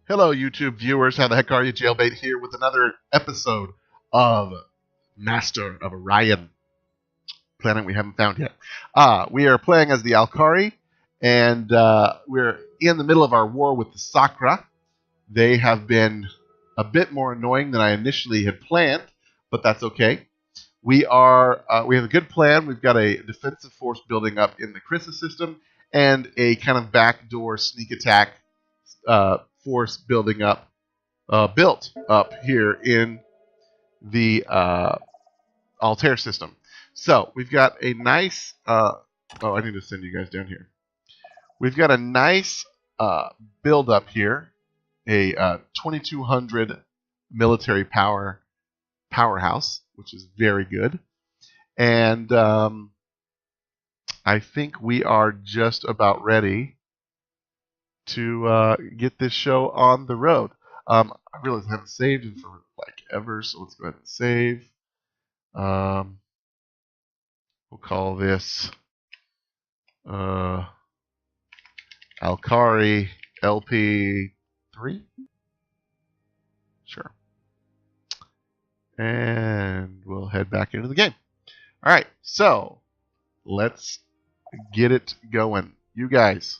Hello, YouTube viewers. How the heck are you? Jaylbayt here with another episode of Master of Orion, planet we haven't found yet. We are playing as the Alkari, and we're in the middle of our war with the Sakra. They have been a bit more annoying than I initially had planned, but that's okay. We have a good plan. We've got a defensive force building up in the Chrysa system, and a kind of backdoor sneak attack force built up here in the Altair system. So we've got a nice. I need to send you guys down here. We've got a nice build up here, a 2200 military powerhouse, which is very good, and I think we are just about ready to get this show on the road. I realize I haven't saved it for like ever, so let's go ahead and save. We'll call this Alkari LP3. Sure. And we'll head back into the game. All right, so let's get it going. You guys.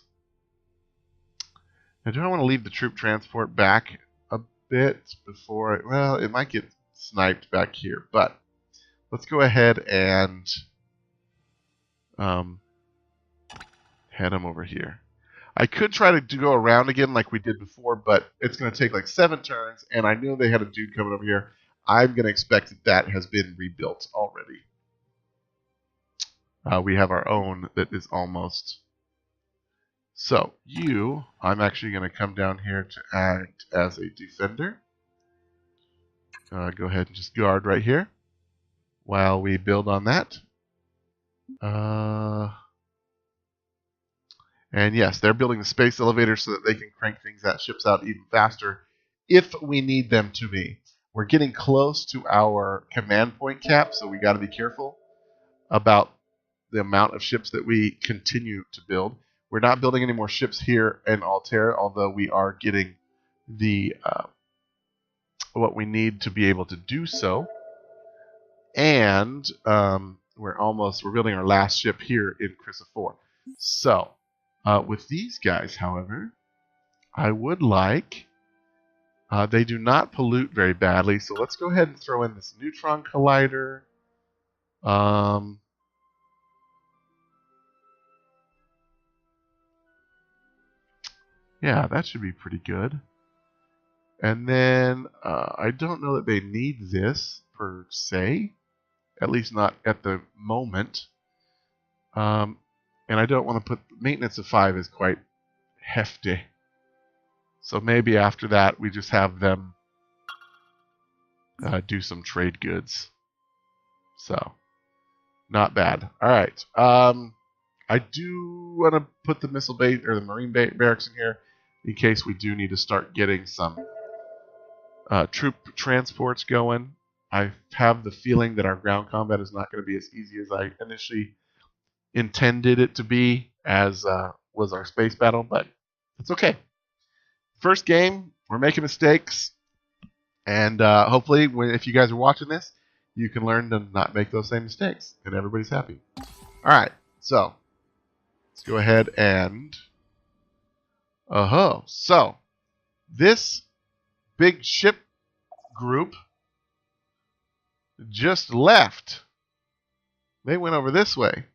Now, do I want to leave the troop transport back a bit before it might get sniped back here, but let's go ahead and head them over here. I could try to go around again like we did before, but it's going to take like 7 turns, and I knew they had a dude coming over here. I'm going to expect that has been rebuilt already. We have our own that is almost... So, I'm actually going to come down here to act as a defender. Go ahead and just guard right here while we build on that. And yes, they're building the space elevator so that they can crank ships out even faster if we need them to be. We're getting close to our command point cap, so we got to be careful about the amount of ships that we continue to build. We're not building any more ships here in Altair, although we are getting the what we need to be able to do so. And we're building our last ship here in Chrysa 4. So, with these guys, however, I would like... they do not pollute very badly, so let's go ahead and throw in this neutron collider. Yeah, that should be pretty good. And then I don't know that they need this per se, at least not at the moment. And I don't want to put maintenance of 5 is quite hefty. So maybe after that we just have them do some trade goods. So not bad. All right. I do want to put the missile base or the marine barracks in here in case we do need to start getting some troop transports going. I have the feeling that our ground combat is not going to be as easy as I initially intended it to be, as was our space battle, but it's okay. First game, we're making mistakes, and hopefully, if you guys are watching this, you can learn to not make those same mistakes, and everybody's happy. All right, so let's go ahead and... So, this big ship group just left. They went over this way.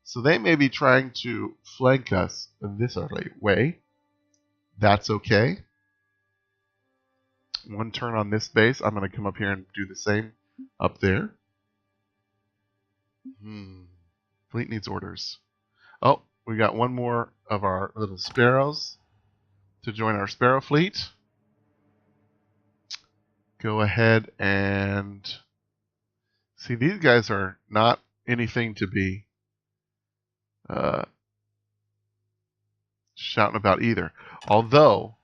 So they may be trying to flank us this way. That's okay. One turn on this base. I'm going to come up here and do the same up there. Fleet needs orders. Oh, we got one more of our little sparrows to join our sparrow fleet. Go ahead and see, these guys are not anything to be shouting about either. Although,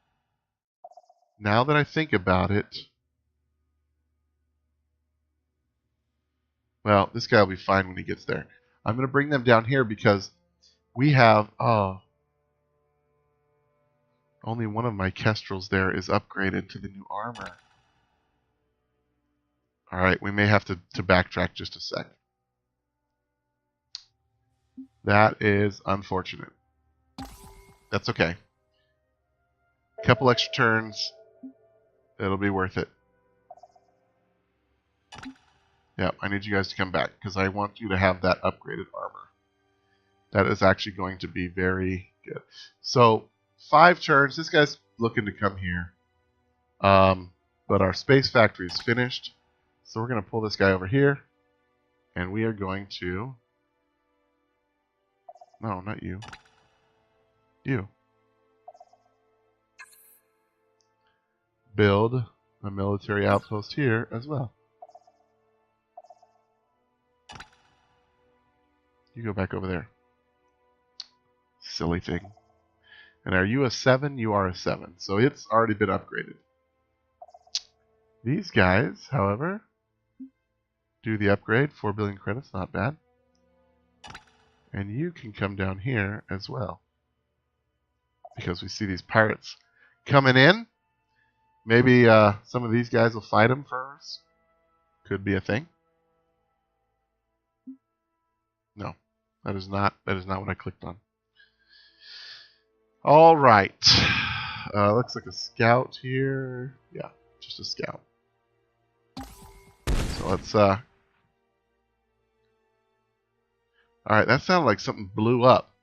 now that I think about it, well, this guy will be fine when he gets there. I'm going to bring them down here because we have... Only one of my kestrels there is upgraded to the new armor. Alright, we may have to backtrack just a sec. That is unfortunate. That's okay. A couple extra turns. It'll be worth it. Yeah, I need you guys to come back because I want you to have that upgraded armor. That is actually going to be very good. So, 5 turns. This guy's looking to come here. But our space factory is finished. So we're going to pull this guy over here. And we are going to... No, not you. You. Build a military outpost here as well. You go back over there. Silly thing. And are you a 7? You are a 7. So it's already been upgraded. These guys, however, do the upgrade. 4 billion credits, not bad. And you can come down here as well. Because we see these pirates coming in. Maybe some of these guys will fight them first. Could be a thing. No, that is not what I clicked on. All right. Looks like a scout here. Yeah, just a scout. So let's. All right, that sounded like something blew up.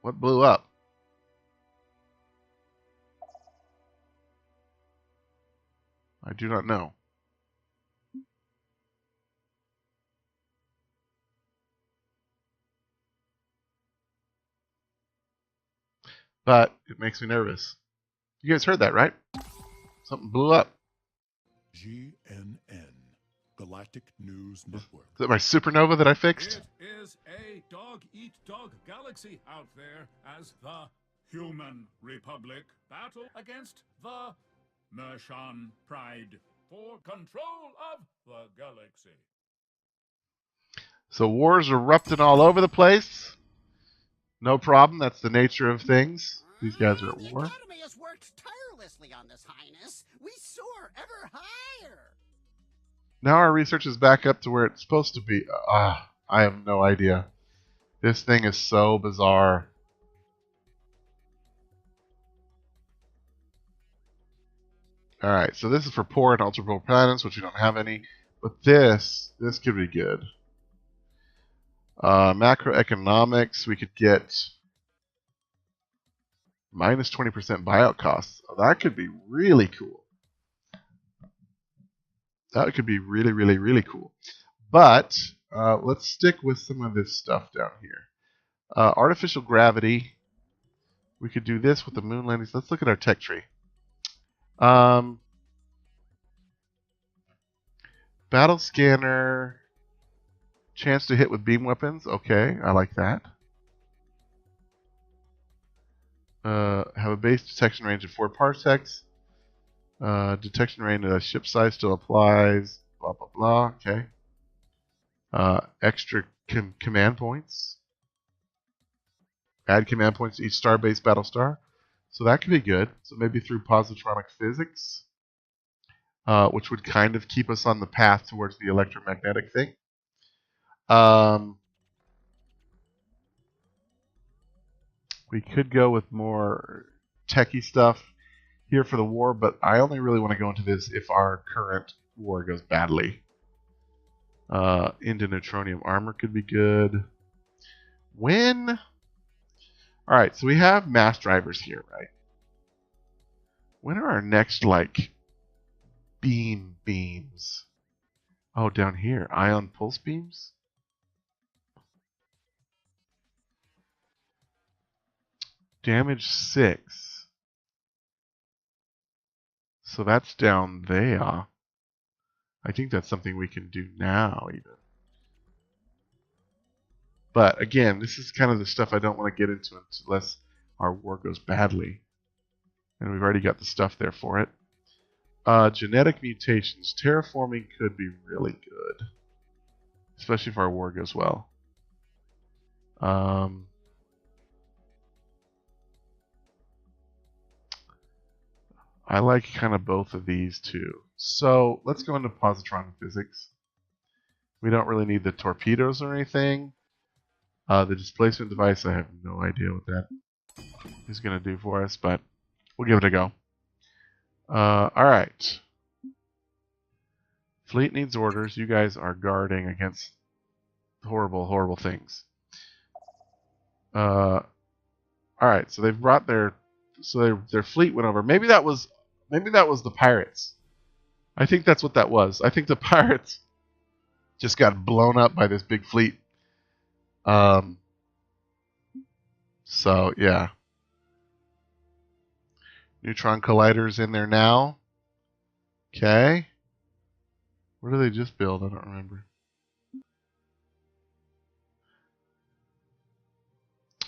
What blew up? I do not know. But it makes me nervous. You guys heard that, right? Something blew up. GNN, Galactic News Network. Is that my supernova that I fixed? It is a dog-eat-dog galaxy out there as the Human Republic battle against the Mershan Pride for control of the galaxy. So wars erupting all over the place. No problem. That's the nature of things. These guys are at war. The Academy has worked tirelessly on this, Highness. We soar ever higher. Now our research is back up to where it's supposed to be. I have no idea. This thing is so bizarre. Alright, so this is for poor and ultra poor planets, which we don't have any. But this could be good. Macroeconomics, we could get minus 20% buyout costs. Oh, that could be really cool. That could be really, really, really cool. But let's stick with some of this stuff down here. Artificial gravity. We could do this with the moon landings. Let's look at our tech tree. Battle scanner. Chance to hit with beam weapons. Okay, I like that. Have a base detection range of 4 parsecs. Detection range of ship size still applies. Blah, blah, blah. Okay. Extra command points. Add command points to each star-based battle star. So that could be good. So maybe through positronic physics, which would kind of keep us on the path towards the electromagnetic thing. We could go with more techie stuff here for the war, but I only really want to go into this if our current war goes badly. Into neutronium armor could be good. When? Alright, so we have mass drivers here, right? When are our next, like, beams? Oh, down here. Ion pulse beams? Damage 6. So that's down there. I think that's something we can do now, even. But again, this is kind of the stuff I don't want to get into unless our war goes badly. And we've already got the stuff there for it. Genetic mutations. Terraforming could be really good. Especially if our war goes well. I like kind of both of these too. So let's go into positron physics. We don't really need the torpedoes or anything. The displacement device, I have no idea what that is going to do for us, but we'll give it a go. Alright. Fleet needs orders. You guys are guarding against horrible, horrible things. Alright, so they've brought their fleet went over. Maybe that was the pirates. I think that's what that was. I think the pirates just got blown up by this big fleet. So yeah. Neutron colliders in there now. Okay. Where do they just build? I don't remember.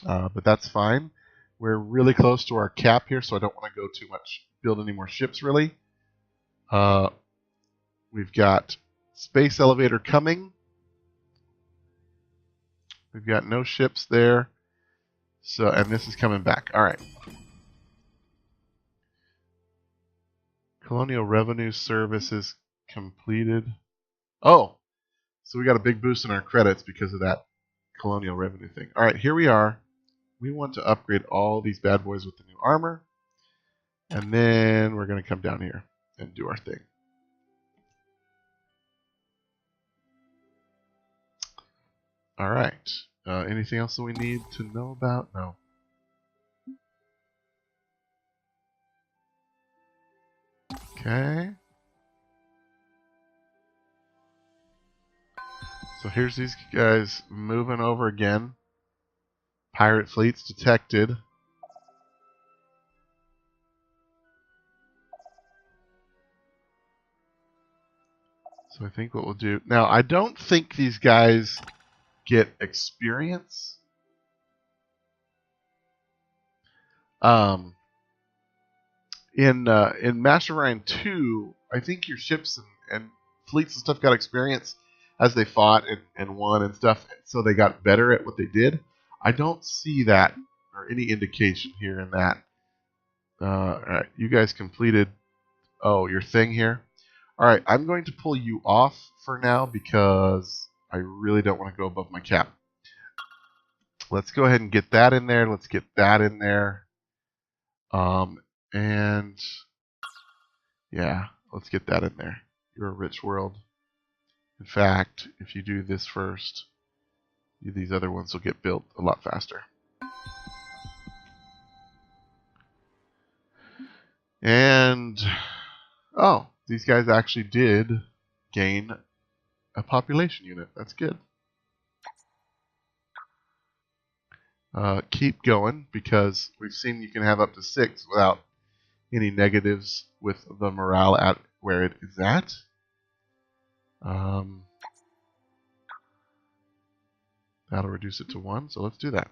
But that's fine. We're really close to our cap here, so I don't want to go too much, build any more ships really. We've got space elevator coming. We've got no ships there. So, and this is coming back. All right. Colonial Revenue Services completed. Oh, so we got a big boost in our credits because of that Colonial Revenue thing. All right, here we are. We want to upgrade all these bad boys with the new armor. And then we're going to come down here and do our thing. All right. Anything else that we need to know about? No. Okay. So here's these guys moving over again. Pirate fleets detected. So I think what we'll do... Now, I don't think these guys get experience. In Master of Orion 2, I think your ships and fleets and stuff got experience as they fought and won and stuff, so they got better at what they did. I don't see that or any indication here in that. All right, you guys completed your thing here. All right, I'm going to pull you off for now because I really don't want to go above my cap. Let's go ahead and get that in there. Let's get that in there. And yeah, let's get that in there. You're a rich world. In fact, if you do this first, these other ones will get built a lot faster. And, oh, these guys actually did gain a population unit. That's good. Keep going, because we've seen you can have up to 6 without any negatives with the morale at where it is at. That'll reduce it to 1, so let's do that.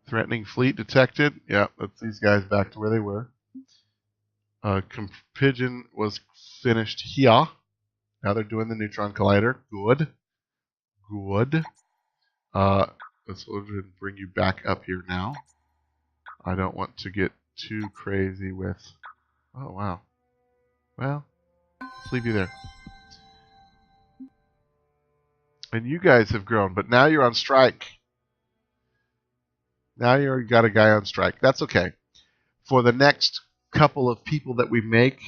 Threatening fleet detected. Yeah, that's these guys back to where they were. Pigeon was finished here. Now they're doing the neutron collider. Good. Good. Let's bring you back up here now. I don't want to get too crazy with... Oh, wow. Well, let's leave you there. And you guys have grown, but now you're on strike. Now you've got a guy on strike. That's okay. For the next couple of people that we make,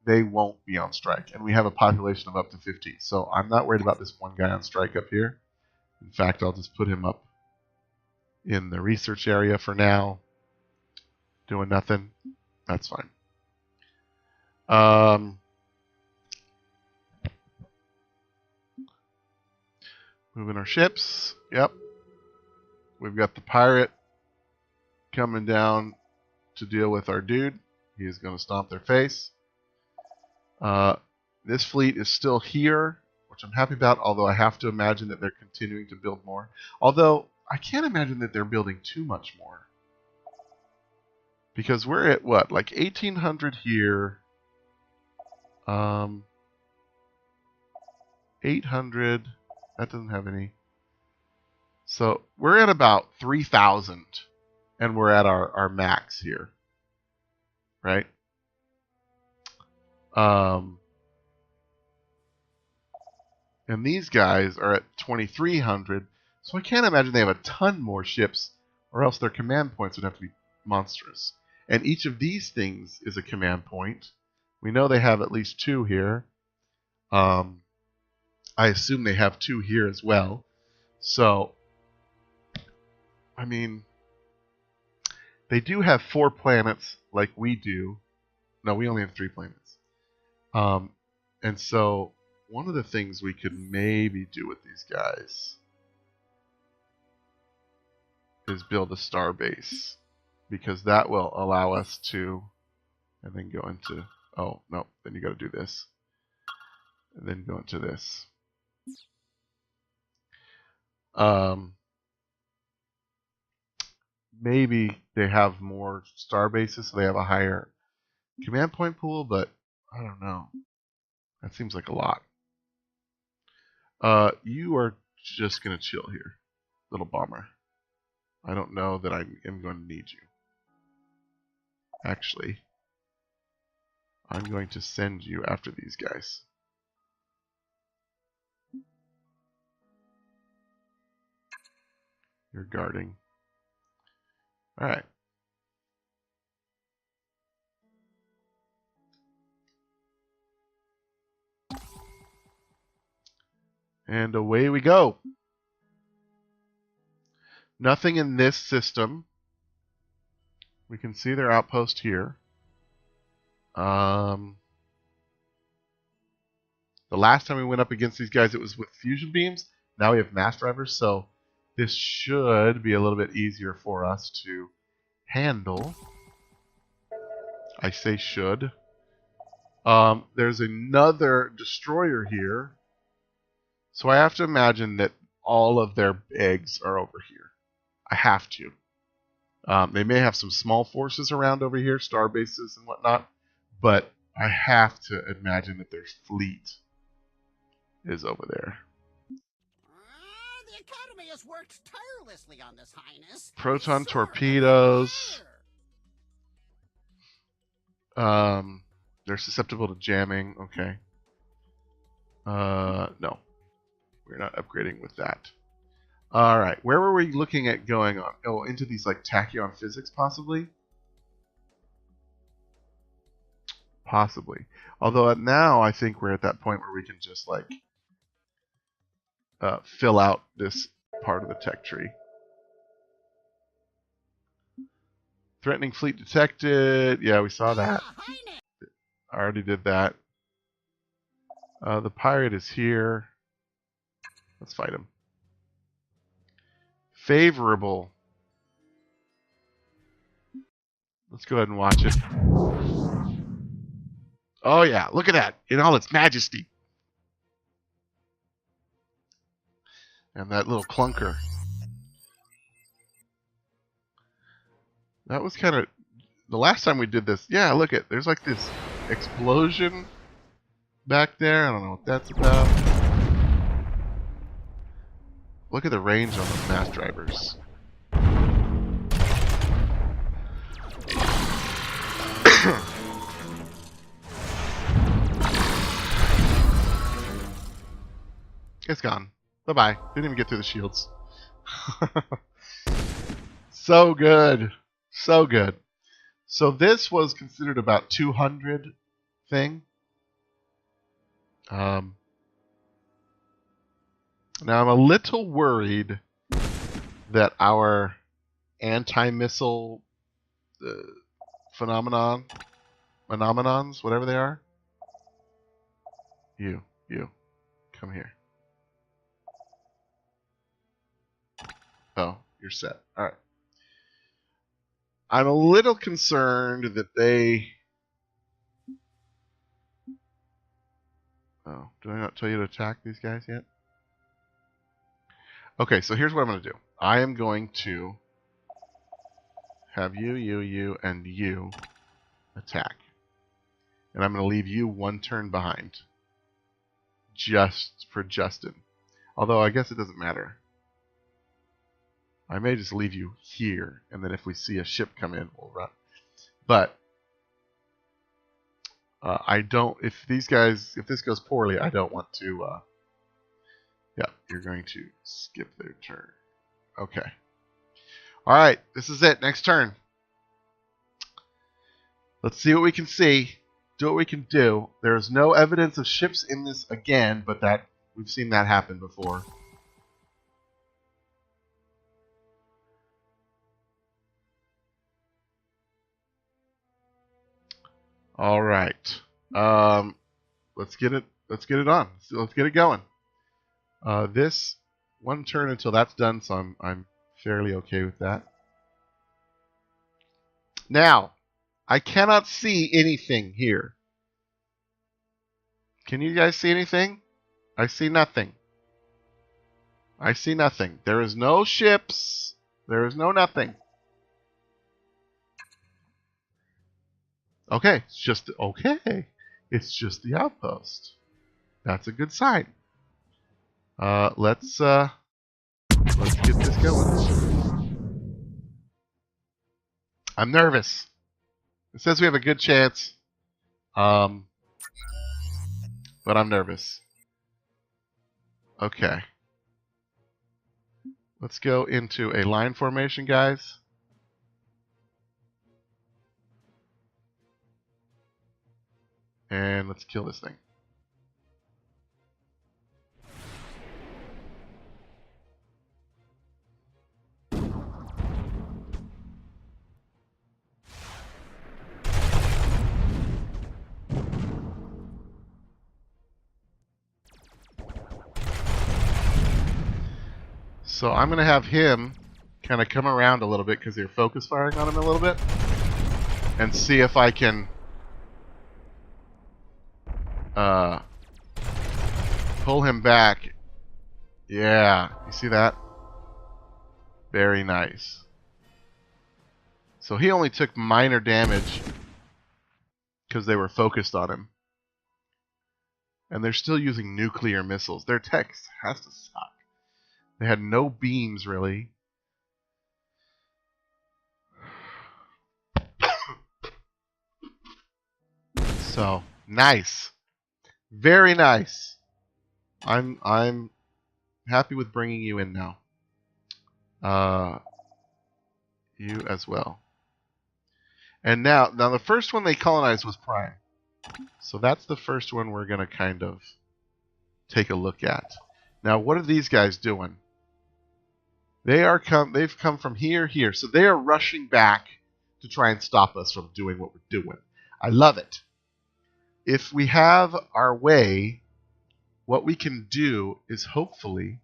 they won't be on strike. And we have a population of up to 50. So I'm not worried about this one guy on strike up here. In fact, I'll just put him up in the research area for now. Doing nothing. That's fine. Moving our ships. Yep. We've got the pirate coming down to deal with our dude. He is going to stomp their face. This fleet is still here, which I'm happy about, although I have to imagine that they're continuing to build more. Although, I can't imagine that they're building too much more. Because we're at, what, like 1,800 here. 800. That doesn't have any. So we're at about 3,000, and we're at our max here, right? And these guys are at 2,300, so I can't imagine they have a ton more ships, or else their command points would have to be monstrous. And each of these things is a command point. We know they have at least 2 here. I assume they have 2 here as well. So, I mean, they do have 4 planets like we do. No, we only have 3 planets. And so, one of the things we could maybe do with these guys is build a star base, because that will allow us to, and then go into, oh, no, then you got to do this, and then go into this. Maybe they have more star bases, so they have a higher command point pool, but I don't know. That seems like a lot. You are just going to chill here, little bomber. I don't know that I am going to need you. Actually, I'm going to send you after these guys. You're guarding. Alright. And away we go. Nothing in this system. We can see their outpost here. The last time we went up against these guys, it was with fusion beams. Now we have mass drivers, so this should be a little bit easier for us to handle. I say should. There's another destroyer here. So I have to imagine that all of their eggs are over here. I have to. They may have some small forces around over here, star bases and whatnot, but I have to imagine that their fleet is over there. The Academy has worked tirelessly on this, Highness. Proton We soar torpedoes. higher. They're susceptible to jamming. Okay. No. We're not upgrading with that. Alright, where were we looking at going on? Oh, into these like tachyon physics, possibly? Possibly. Although now I think we're at that point where we can just like fill out this part of the tech tree. Threatening fleet detected. Yeah, we saw that. I already did that. The pirate is here. Let's fight him. Favorable. Let's go ahead and watch it. Oh yeah, look at that in all its majesty. And that little clunker. That was kind of the last time we did this. Yeah, look at there's like this explosion back there. I don't know what that's about. Look at the range on those mass drivers. It's gone. Bye-bye. Didn't even get through the shields. So good. So good. So this was considered about 200 thing. Now I'm a little worried that our anti-missile phenomenons, whatever they are. You, come here. Oh, you're set. All right. I'm a little concerned that they... Oh, did I not tell you to attack these guys yet? Okay, so here's what I'm going to do. I am going to have you, and you attack. And I'm going to leave you one turn behind. Just for Justin. Although I guess it doesn't matter. I may just leave you here, and then if we see a ship come in, we'll run. But I don't. If this goes poorly, I don't want to. Yeah, you're going to skip their turn. Okay. All right, this is it. Next turn. Let's see what we can see. Do what we can do. There is no evidence of ships in this again, but that we've seen that happen before. All right. Let's get it. Let's get it on. Let's get it going. This one turn until that's done, so I'm fairly okay with that. Now, I cannot see anything here. Can you guys see anything? I see nothing. I see nothing. There is no ships. There is no nothing. Okay, it's just okay. It's just the outpost. That's a good sign. Let's get this going. I'm nervous. It says we have a good chance. But I'm nervous. Okay. Let's go into a line formation, guys. And let's kill this thing. So I'm going to have him kind of come around a little bit because they're focus firing on him a little bit. And see if I can pull him back. Yeah, you see that? Very nice. So he only took minor damage because they were focused on him. And they're still using nuclear missiles. Their tech has to suck. They had no beams, really. So, nice. Very nice. I'm happy with bringing you in now. You as well. And now the first one they colonized was Prime. So that's the first one we're going to kind of take a look at. Now, what are these guys doing? They've come from here. So they are rushing back to try and stop us from doing what we're doing. I love it. If we have our way, what we can do is hopefully...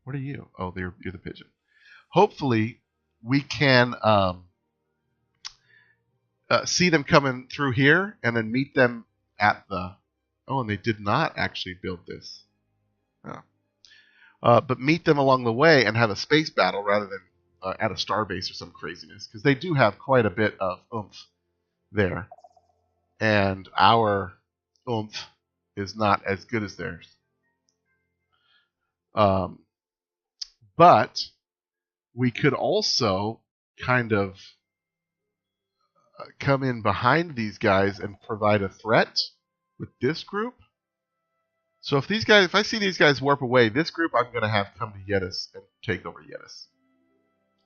What are you? Oh, you're the pigeon. Hopefully, we can see them coming through here and then meet them at the... Oh, and they did not actually build this. Oh. But meet them along the way and have a space battle rather than at a starbase or some craziness. Because they do have quite a bit of oomph there. And our oomph is not as good as theirs. But we could also kind of come in behind these guys and provide a threat with this group. So if I see these guys warp away, this group I'm going to have come to Yetis and take over Yetis.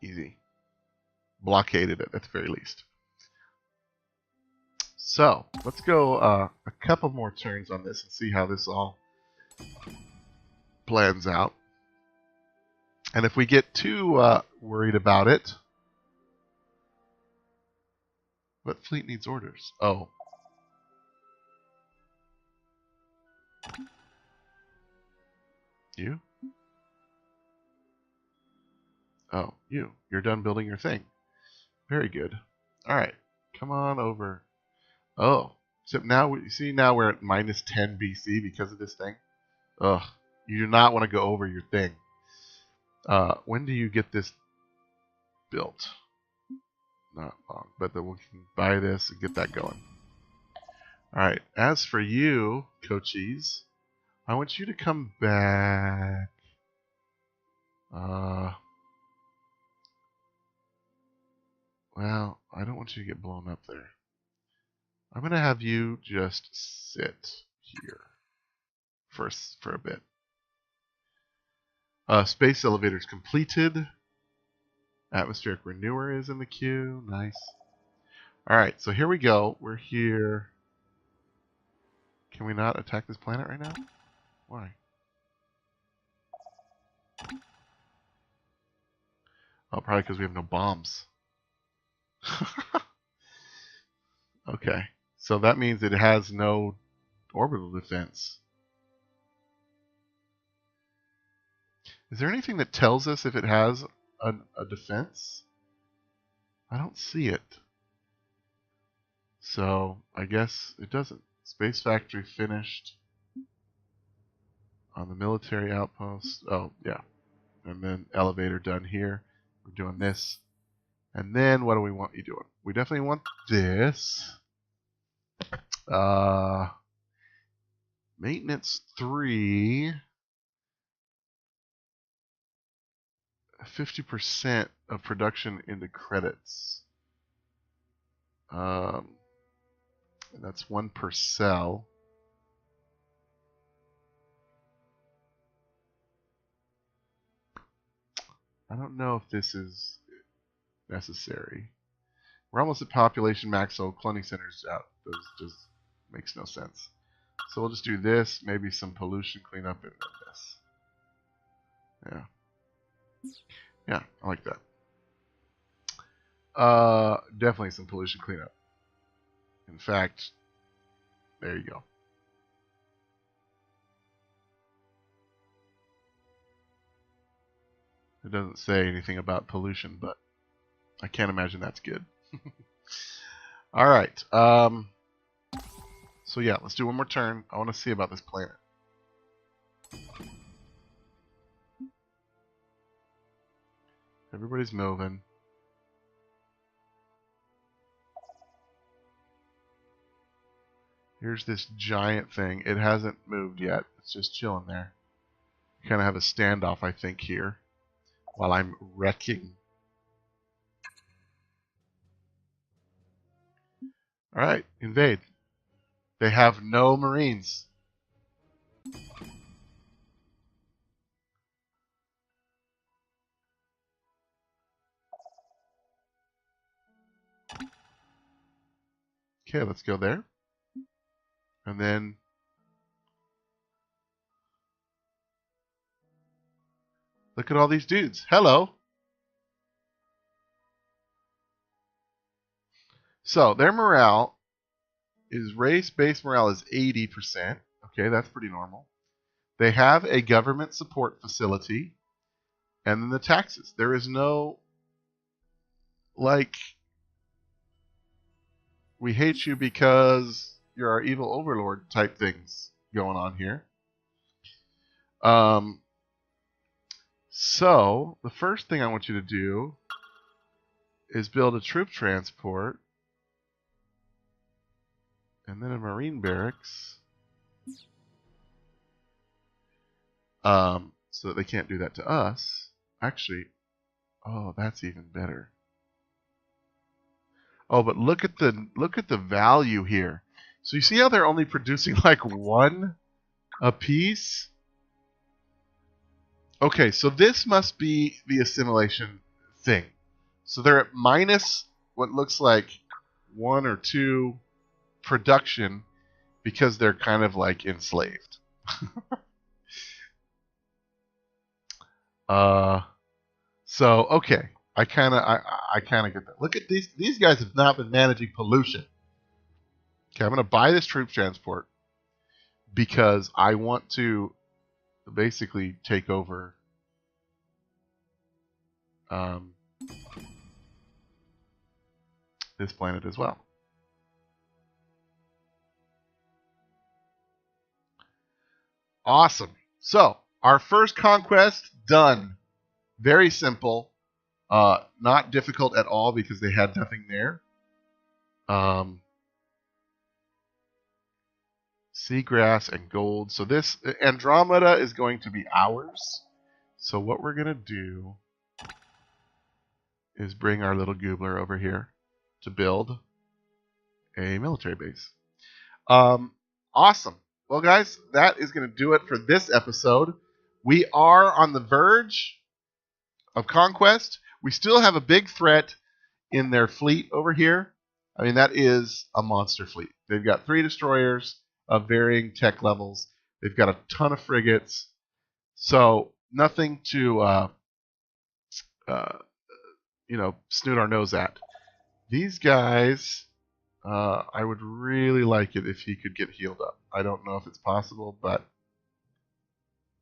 Easy. Blockaded it at the very least. So, let's go a couple more turns on this and see how this all plans out. And if we get too worried about it... What fleet needs orders? Oh. You? Oh, you. You're done building your thing. Very good. Alright. Come on over. Oh. Except now, you see now we're at minus 10 BC because of this thing. Ugh. You do not want to go over your thing. When do you get this built? Not long. But then we can buy this and get that going. Alright. As for you, Cochise, I want you to come back. Well, I don't want you to get blown up there. I'm going to have you just sit here for a bit. Space elevators completed. Atmospheric renewer is in the queue. Nice. Alright, so here we go. We're here. Can we not attack this planet right now? Why? Oh, probably because we have no bombs. Okay, so that means it has no orbital defense. Is there anything that tells us if it has a defense? I don't see it. So, I guess it doesn't. Space factory finished. On the military outpost. Oh, yeah. And then elevator done here. We're doing this. And then what do we want you doing? We definitely want this. Maintenance 3. 50% of production into credits. That's 1 per cell. I don't know if this is necessary. We're almost at population max, so cloning centers out. Those just makes no sense. So we'll just do this, maybe some pollution cleanup, and then this. Yeah. Yeah, I like that. Definitely some pollution cleanup. In fact, there you go. It doesn't say anything about pollution, but I can't imagine that's good. All right. So yeah, let's do one more turn. I want to see about this planet. Everybody's moving. Here's this giant thing. It hasn't moved yet. It's just chilling there. Kind of have a standoff, I think, here while I'm wrecking. All right, invade. They have no Marines. Okay, let's go there. And then look at all these dudes. Hello. So their morale is race-based morale is 80%. Okay, that's pretty normal. They have a government support facility. And then the taxes. There is no, like, we hate you because you're our evil overlord type things going on here. So the first thing I want you to do is build a troop transport and then a marine barracks, so that they can't do that to us. Actually, oh, that's even better. Oh, but look at the value here. So you see how they're only producing like 1 a piece? Okay, so this must be the assimilation thing. So they're at minus what looks like 1 or 2 production because they're kind of like enslaved. So okay, I kind of get that. Look at these guys have not been managing pollution. Okay, I'm going to buy this troop transport because I want to basically take over this planet as well. Awesome. So our first conquest done. Very simple. Not difficult at all because they had nothing there. seagrass and gold. So this Andromeda is going to be ours. So what we're going to do is bring our little goobler over here to build a military base. Awesome. Well, guys, that is going to do it for this episode. We are on the verge of conquest. We still have a big threat in their fleet over here. I mean, that is a monster fleet. They've got 3 destroyers of varying tech levels. They've got a ton of frigates. So nothing to, snoot our nose at. These guys, I would really like it if he could get healed up. I don't know if it's possible, but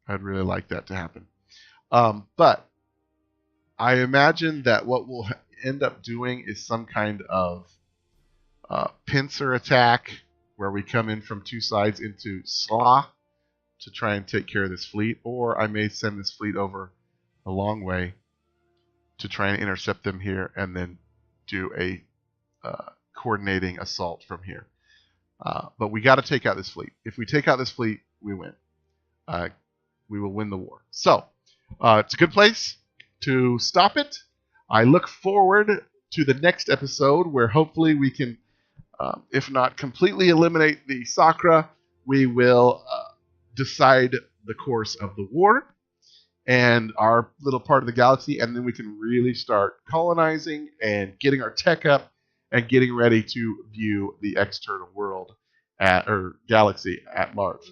I'd really like that to happen. But I imagine that what we'll end up doing is some kind of pincer attack where we come in from 2 sides into Slaw to try and take care of this fleet, or I may send this fleet over a long way to try and intercept them here and then do a coordinating assault from here. But we got to take out this fleet. If we take out this fleet, we win. We will win the war. So it's a good place to stop it. I look forward to the next episode where hopefully we can, if not completely eliminate the Sakra, we will decide the course of the war and our little part of the galaxy, and then we can really start colonizing and getting our tech up and getting ready to view the external world or galaxy at large.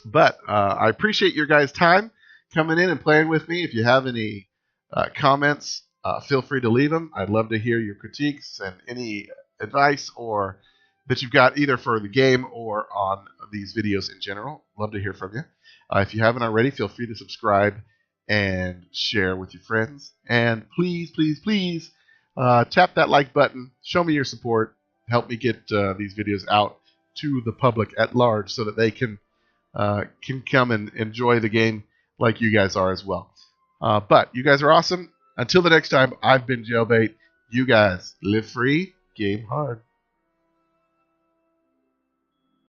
But I appreciate your guys' time coming in and playing with me. If you have any comments, feel free to leave them. I'd love to hear your critiques and any advice or that you've got either for the game or on these videos in general. Love to hear from you. If you haven't already, feel free to subscribe and share with your friends. And please, please, please tap that like button. Show me your support. Help me get these videos out to the public at large so that they can come and enjoy the game like you guys are as well. But you guys are awesome. Until the next time, I've been Jaylbayt. You guys live free, game hard.